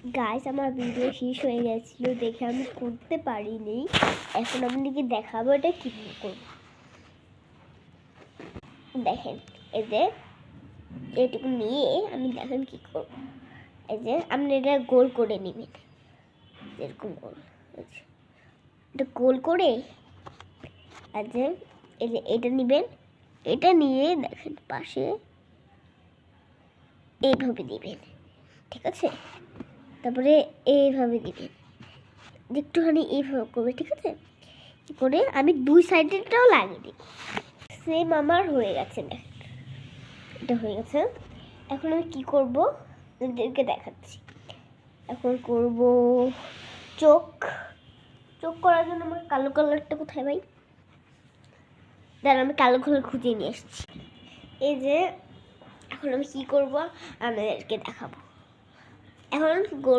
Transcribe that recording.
Guys আমার video শেষ হয়ে গেছিলো দেখে আমি করতে পারিনি। এখন আপনাদেরকে দেখাবো এটা কীভাবে করবো। দেখেন এই যে এটুকু নিয়ে আমি দেখেন কি করবো। এই যে আপনি এটা গোল করে নেবেন, এরকম গোল, এটা গোল করে আর যে এই যে এটা নেবেন, এটা নিয়ে দেখেন পাশে এইভাবে দিবেন, ঠিক আছে? তারপরে এইভাবে দিবেন, একটুখানি এইভাবে করবে, ঠিক আছে? করে আমি দুই সাইডেরটাও লাগিয়ে দিই। সেম আমার হয়ে গেছে, দেখেন এটা হয়ে গেছে। এখন আমি কি করব আপনাদেরকে দেখাচ্ছি। এখন করব চোখ। চোখ করার জন্য আমার কালো কালারটা কোথায় ভাই? দাঁড়ান আমি কালো কালার খুঁজে নিয়ে এসেছি। এই যে এখন আমি কি করব আপনাদেরকে দেখাবো। এখন